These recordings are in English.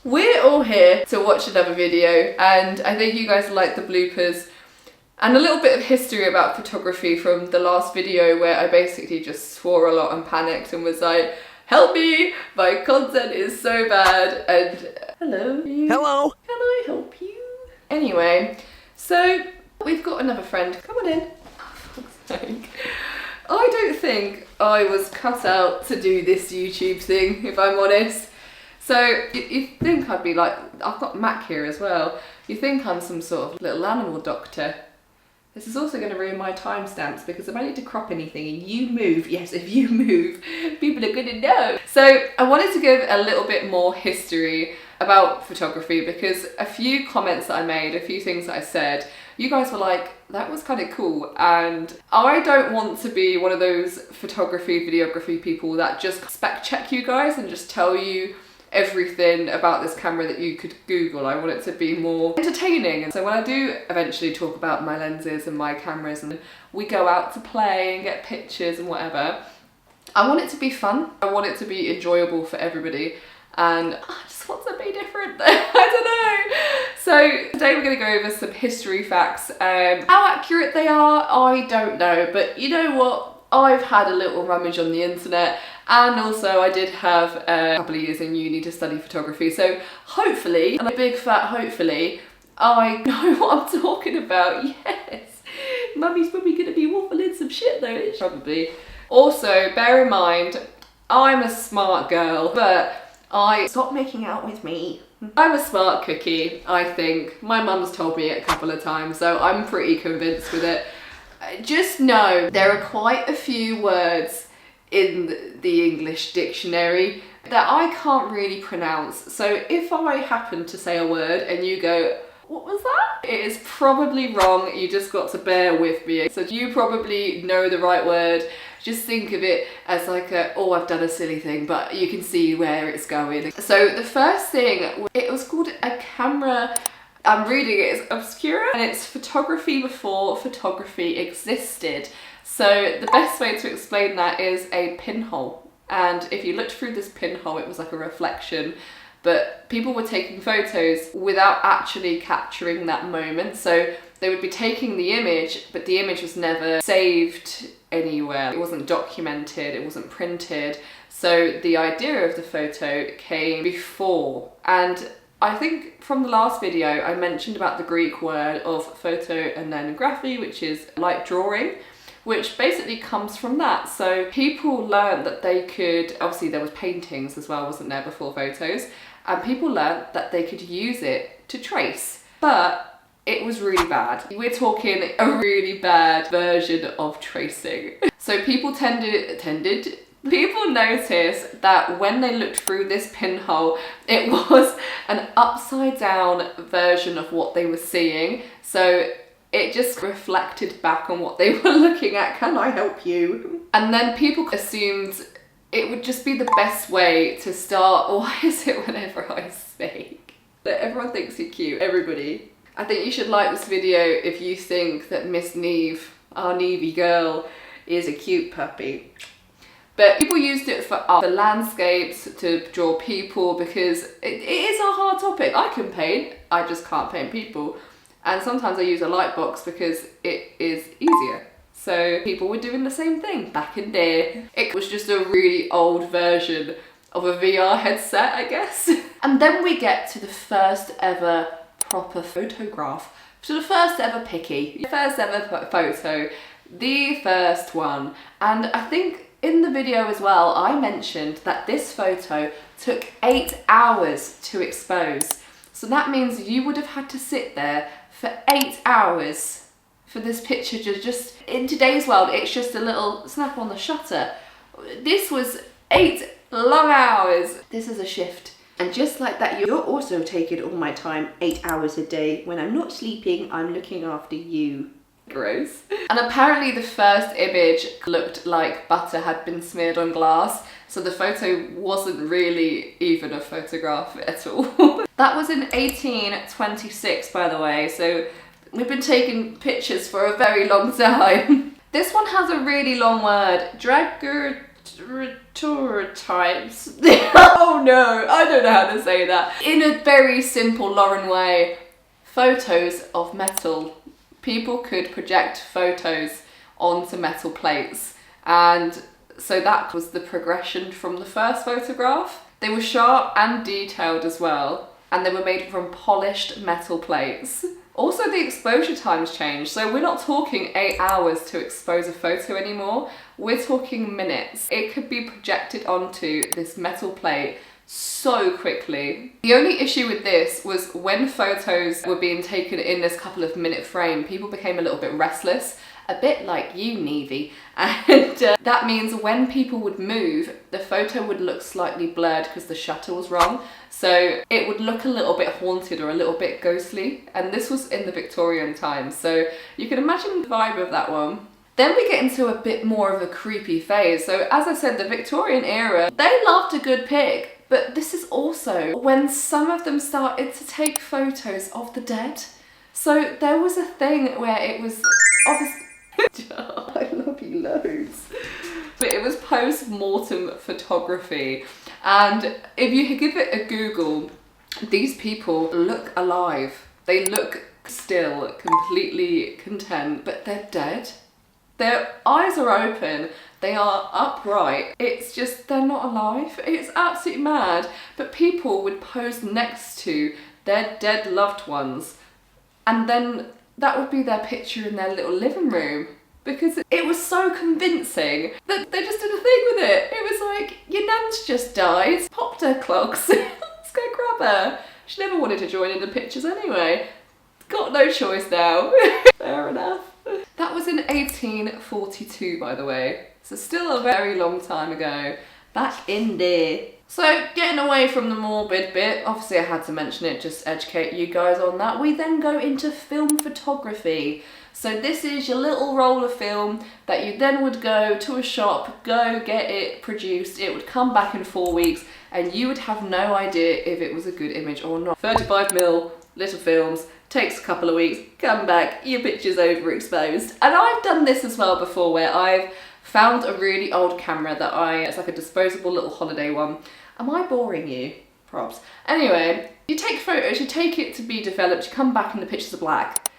We're all here to watch another video, and I think you guys like the bloopers and a little bit of history about photography from the last video where I basically just swore a lot and panicked and was like, help me, my content is so bad, and hello. Hello. Can I help you? Anyway, so we've got another friend. Come on in. For fuck's sake. I don't think I was cut out to do this YouTube thing, if I'm honest. So you think I'd be like, I've got Mac here as well. You think I'm some sort of little animal doctor. This is also going to ruin my timestamps because if I need to crop anything and you move, yes, if you move, people are going to know. So I wanted to give a little bit more history about photography because a few comments that I made, a few things that I said, you guys were like, that was kind of cool. And I don't want to be one of those photography, videography people that just spec check you guys and just tell you everything about this camera that you could Google. I want it to be more entertaining. And so when I do eventually talk about my lenses and my cameras and we go out to play and get pictures and whatever, I want it to be fun. I want it to be enjoyable for everybody. And I just want to be different. I don't know. So today we're going to go over some history facts. How accurate they are, I don't know. But you know what? I've had a little rummage on the internet, and also I did have a couple of years in uni to study photography, so hopefully, and a big fat hopefully, I know what I'm talking about. Yes, Mummy's probably going to be waffling some shit though, probably. Also, bear in mind, I'm a smart girl, but stop making out with me. I'm a smart cookie, I think. My mum's told me it a couple of times, so I'm pretty convinced with it. Just know there are quite a few words in the English dictionary that I can't really pronounce. So if I happen to say a word and you go, what was that? It is probably wrong. You just got to bear with me. So you probably know the right word. Just think of it as like oh, I've done a silly thing, but you can see where it's going. So the first thing, it was called a camera. I'm reading it, it's obscura, and it's photography before photography existed. So the best way to explain that is a pinhole. And if you looked through this pinhole, it was like a reflection, but people were taking photos without actually capturing that moment. So they would be taking the image, but the image was never saved anywhere. It wasn't documented, it wasn't printed. So the idea of the photo came before. And I think from the last video I mentioned about the Greek word of photo and then graphy, which is like drawing, which basically comes from that. So people learned that they could, obviously there was paintings as well, wasn't there, before photos, and people learned that they could use it to trace, but it was really bad. We're talking a really bad version of tracing. So people people noticed that when they looked through this pinhole, it was an upside down version of what they were seeing. So it just reflected back on what they were looking at. Can I help you? And then people assumed it would just be the best way to start. Why is it whenever I speak that everyone thinks you're cute? Everybody. I think you should like this video if you think that Miss Neve, our Nevey girl, is a cute puppy. But people used it for art, for landscapes, to draw people, because it is a hard topic. I can paint, I just can't paint people. And sometimes I use a light box because it is easier. So people were doing the same thing back in there. It was just a really old version of a VR headset, I guess. And then we get to the first ever proper photograph. So the first ever picky, the first ever photo, the first one. And I think in the video as well, I mentioned that this photo took 8 hours to expose. So that means you would have had to sit there for 8 hours for this picture to just, in today's world, it's just a little snap on the shutter. This was 8 long hours. This is a shift. And just like that, you're also taking all my time 8 hours a day. When I'm not sleeping, I'm looking after you. Gross. And apparently the first image looked like butter had been smeared on glass, so the photo wasn't really even a photograph at all. That was in 1826, by the way, so we've been taking pictures for a very long time. This one has a really long word, types. Oh no, I don't know how to say that. In a very simple Lauren way, photos of metal. People could project photos onto metal plates, and so that was the progression from the first photograph. They were sharp and detailed as well, and they were made from polished metal plates. Also, the exposure times changed, so we're not talking 8 hours to expose a photo anymore, we're talking minutes. It could be projected onto this metal plate so quickly. The only issue with this was when photos were being taken in this couple of minute frame, people became a little bit restless, a bit like you, Nevy, and that means when people would move, the photo would look slightly blurred because the shutter was wrong, so it would look a little bit haunted or a little bit ghostly, and this was in the Victorian times, so you can imagine the vibe of that one. Then we get into a bit more of a creepy phase. So as I said, the Victorian era, they loved a good pic, but this is also when some of them started to take photos of the dead. So there was a thing where it was obviously, I love you loads, but it was post-mortem photography. And if you give it a Google, these people look alive. They look still, completely content, but they're dead. Their eyes are open, they are upright, it's just, they're not alive. It's absolutely mad. But people would pose next to their dead loved ones, and then that would be their picture in their little living room, because it was so convincing that they just did a thing with it. It was like, your nan's just died, popped her clogs, let's go grab her. She never wanted to join in the pictures anyway. Got no choice now. Fair enough. That was in 1842, by the way, so still a very long time ago, back in there. So getting away from the morbid bit, obviously I had to mention it, just educate you guys on that. We then go into film photography. So this is your little roll of film that you then would go to a shop, go get it produced, it would come back in 4 weeks, and you would have no idea if it was a good image or not. 35mm little films, takes a couple of weeks, come back, your picture's overexposed. And I've done this as well before, where I've found a really old camera that it's like a disposable little holiday one. Am I boring you? Props. Anyway, you take photos, you take it to be developed, you come back and the pictures are black,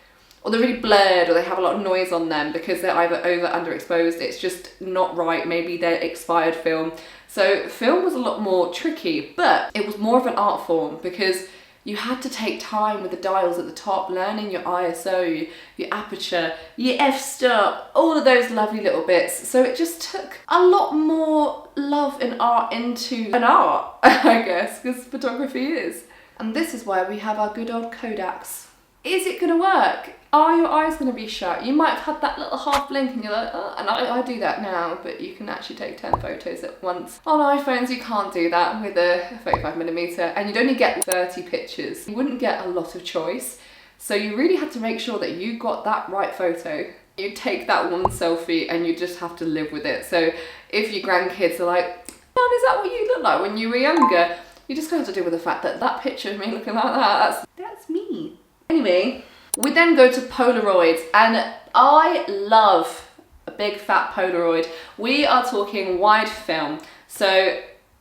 or they're really blurred, or they have a lot of noise on them because they're either underexposed, it's just not right, maybe they're expired film. So film was a lot more tricky, but it was more of an art form because you had to take time with the dials at the top, learning your ISO, your aperture, your f-stop, all of those lovely little bits. So it just took a lot more love and art into an art, I guess, because photography is. And this is where we have our good old Kodaks. Is it gonna work? Are your eyes gonna be shut? You might have had that little half blink and you're like, oh, and I do that now, but you can actually take 10 photos at once. On iPhones, you can't do that with a 35mm, and you'd only get 30 pictures. You wouldn't get a lot of choice. So you really had to make sure that you got that right photo. You take that one selfie and you just have to live with it. So if your grandkids are like, Mum, is that what you look like when you were younger? You just have to deal with the fact that that picture of me looking like that, that's me. Anyway, we then go to Polaroids, and I love a big fat Polaroid. We are talking wide film. So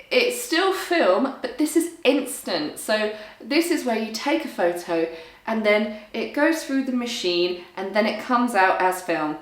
it's still film, but this is instant. So this is where you take a photo and then it goes through the machine and then it comes out as film.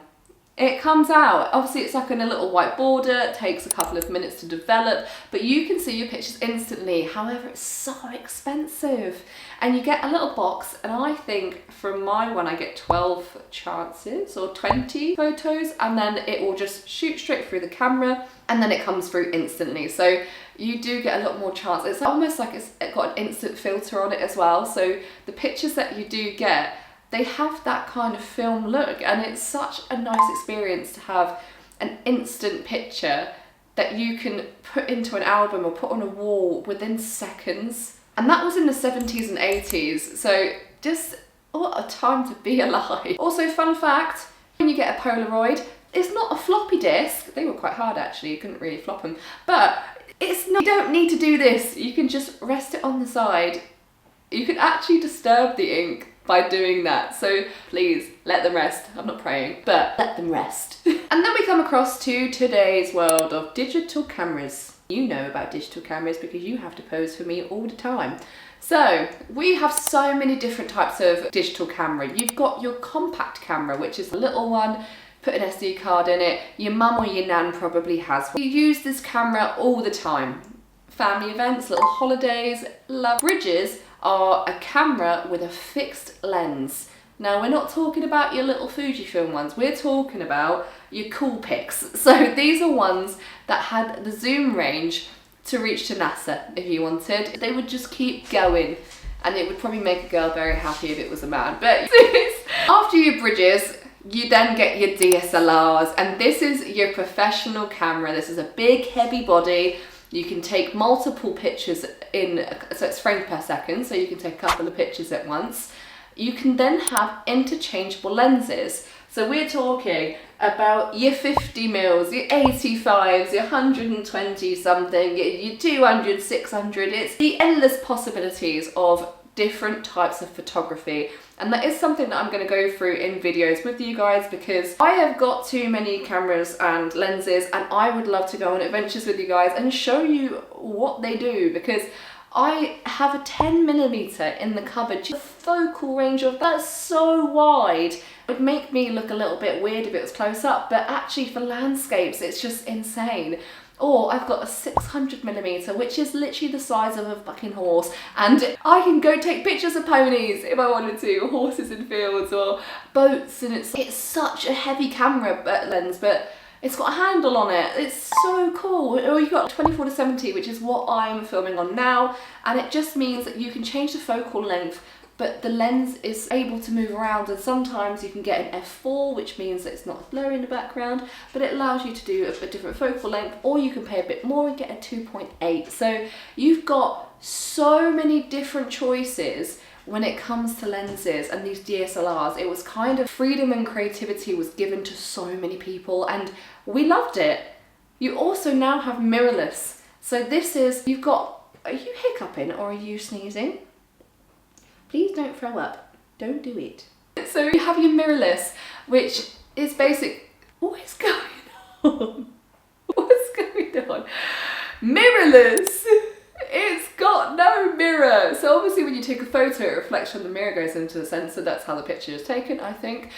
It comes out. Obviously it's like in a little white border, it takes a couple of minutes to develop, but you can see your pictures instantly. However, it's so expensive. And you get a little box, and I think from my one I get 12 chances or 20 photos, and then it will just shoot straight through the camera and then it comes through instantly. So you do get a lot more chance. It's almost like it's got an instant filter on it as well. So the pictures that you do get, they have that kind of film look, and it's such a nice experience to have an instant picture that you can put into an album or put on a wall within seconds. And that was in the 70s and 80s, so just what a time to be alive. Also, fun fact, when you get a Polaroid, it's not a floppy disk. They were quite hard actually, you couldn't really flop them, but it's not, you don't need to do this. You can just rest it on the side. You can actually disturb the ink by doing that. So please let them rest. I'm not praying, but let them rest. And then we come across to today's world of digital cameras. You know about digital cameras because you have to pose for me all the time. So we have so many different types of digital camera. You've got your compact camera, which is a little one, put an SD card in it. Your mum or your nan probably has. You use this camera all the time. Family events, little holidays, love. Bridges are a camera with a fixed lens. Now we're not talking about your little Fujifilm ones, we're talking about your cool pics. So these are ones that had the zoom range to reach to NASA if you wanted. They would just keep going and it would probably make a girl very happy if it was a man. But after your bridges, you then get your DSLRs, and this is your professional camera. This is a big heavy body. You can take multiple pictures in, so it's frames per second, so you can take a couple of pictures at once. You can then have interchangeable lenses. So we're talking about your 50 mils, your 85s, your 120 something, your 200, 600. It's the endless possibilities of different types of photography. And that is something that I'm going to go through in videos with you guys because I have got too many cameras and lenses, and I would love to go on adventures with you guys and show you what they do, because I have a 10mm in the cupboard. The focal range of that's so wide. It would make me look a little bit weird if it was close up, but actually for landscapes it's just insane. Or I've got a 600mm, which is literally the size of a fucking horse, and I can go take pictures of ponies if I wanted to, or horses in fields, or boats, and it's such a heavy camera lens, but it's got a handle on it. It's so cool. Or you've got 24-70, which is what I'm filming on now, and it just means that you can change the focal length, but the lens is able to move around, and sometimes you can get an f4, which means that it's not blurry in the background, but it allows you to do a different focal length, or you can pay a bit more and get a 2.8. So you've got so many different choices when it comes to lenses and these DSLRs. It was kind of freedom and creativity was given to so many people, and we loved it. You also now have mirrorless. So this is, you've got, are you hiccuping or are you sneezing? Please don't throw up. Don't do it. So you have your mirrorless, which is basic. What is going on? What's going on? Mirrorless! It's got no mirror. So obviously when you take a photo, it reflects from the mirror, goes into the sensor. That's how the picture is taken, I think.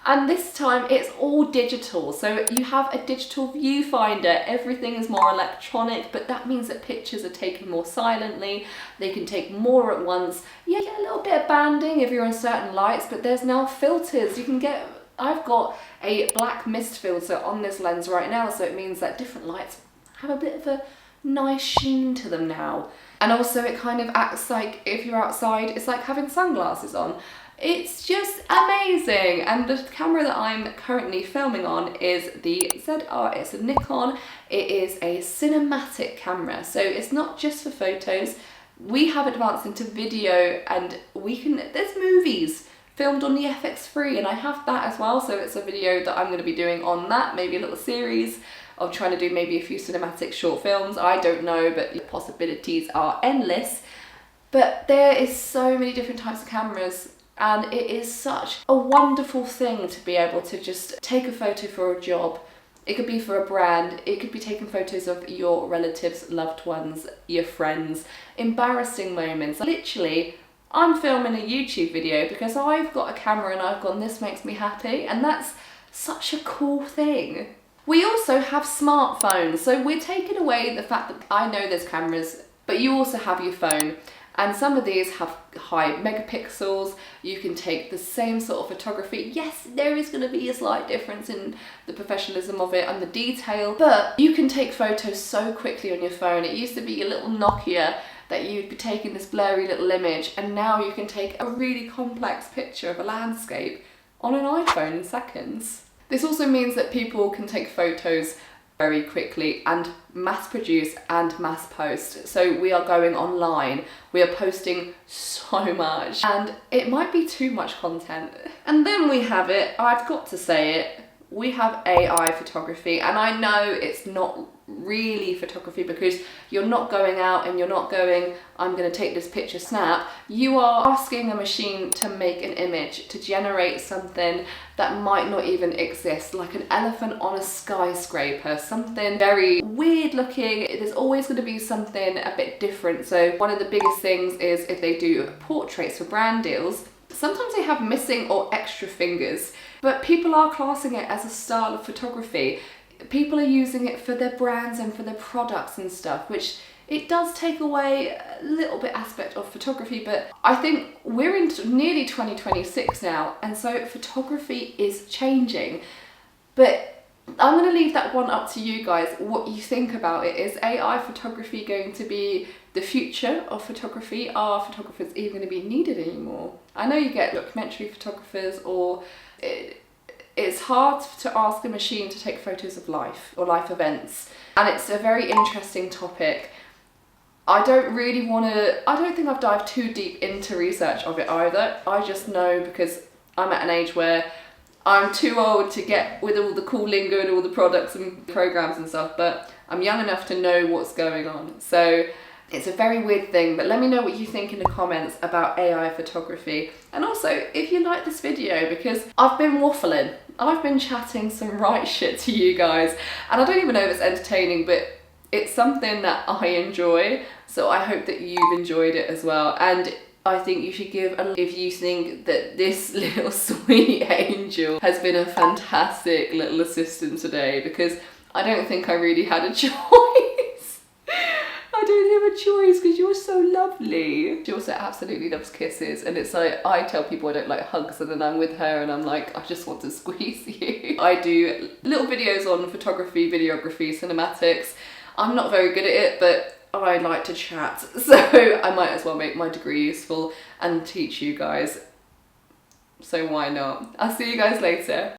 And this time it's all digital. So you have a digital viewfinder. Everything is more electronic, but that means that pictures are taken more silently. They can take more at once. Yeah, you get a little bit of banding if you're on certain lights, but there's now filters. You can get, I've got a black mist filter on this lens right now, so it means that different lights have a bit of a nice sheen to them now. And also it kind of acts like, if you're outside, it's like having sunglasses on. It's just amazing. And the camera that I'm currently filming on is the ZR. It's a Nikon. It is a cinematic camera, so it's not just for photos. We have advanced into video, and we can, there's movies filmed on the FX3, and I have that as well, so it's a video that I'm going to be doing on that, maybe a little series of trying to do maybe a few cinematic short films. I don't know, but the possibilities are endless. But there is so many different types of cameras, and it is such a wonderful thing to be able to just take a photo for a job. It could be for a brand, it could be taking photos of your relatives, loved ones, your friends, embarrassing moments. Literally, I'm filming a YouTube video because I've got a camera and I've gone, this makes me happy, and that's such a cool thing. We also have smartphones, so we're taking away the fact that I know there's cameras, but you also have your phone. And some of these have high megapixels. You can take the same sort of photography. Yes, there is going to be a slight difference in the professionalism of it and the detail, but you can take photos so quickly on your phone. It used to be your little Nokia that you'd be taking this blurry little image, and now you can take a really complex picture of a landscape on an iPhone in seconds. This also means that people can take photos very quickly and mass produce and mass post. So we are going online, we are posting so much, and it might be too much content. And then we have it, I've got to say it, we have AI photography, and I know it's not really photography, because you're not going out and you're not going, I'm going to take this picture snap. You are asking a machine to make an image, to generate something that might not even exist, like an elephant on a skyscraper, something very weird looking. There's always going to be something a bit different. So one of the biggest things is if they do portraits for brand deals, sometimes they have missing or extra fingers, but people are classing it as a style of photography. People are using it for their brands and for their products and stuff, which it does take away a little bit aspect of photography. But I think we're in nearly 2026 now, and so photography is changing. But I'm going to leave that one up to you guys, what you think about it. Is AI photography going to be the future of photography? Are photographers even going to be needed anymore? I know you get documentary photographers, or it's hard to ask a machine to take photos of life or life events, and it's a very interesting topic. I don't think I've dived too deep into research of it either. I just know because I'm at an age where I'm too old to get with all the cool lingo and all the products and programs and stuff, but I'm young enough to know what's going on. So it's a very weird thing, but let me know what you think in the comments about AI photography. And also, if you like this video, because I've been waffling, I've been chatting some right shit to you guys, and I don't even know if it's entertaining, but it's something that I enjoy, so I hope that you've enjoyed it as well. And I think you should give if you think that this little sweet angel has been a fantastic little assistant today, because I don't think I really had a choice. I don't have a choice because you're so lovely. She also absolutely loves kisses, and it's like, I tell people I don't like hugs, and then I'm with her and I'm like, I just want to squeeze you. I do little videos on photography, videography, cinematics. I'm not very good at it, but I like to chat, so I might as well make my degree useful and teach you guys. So why not? I'll see you guys later.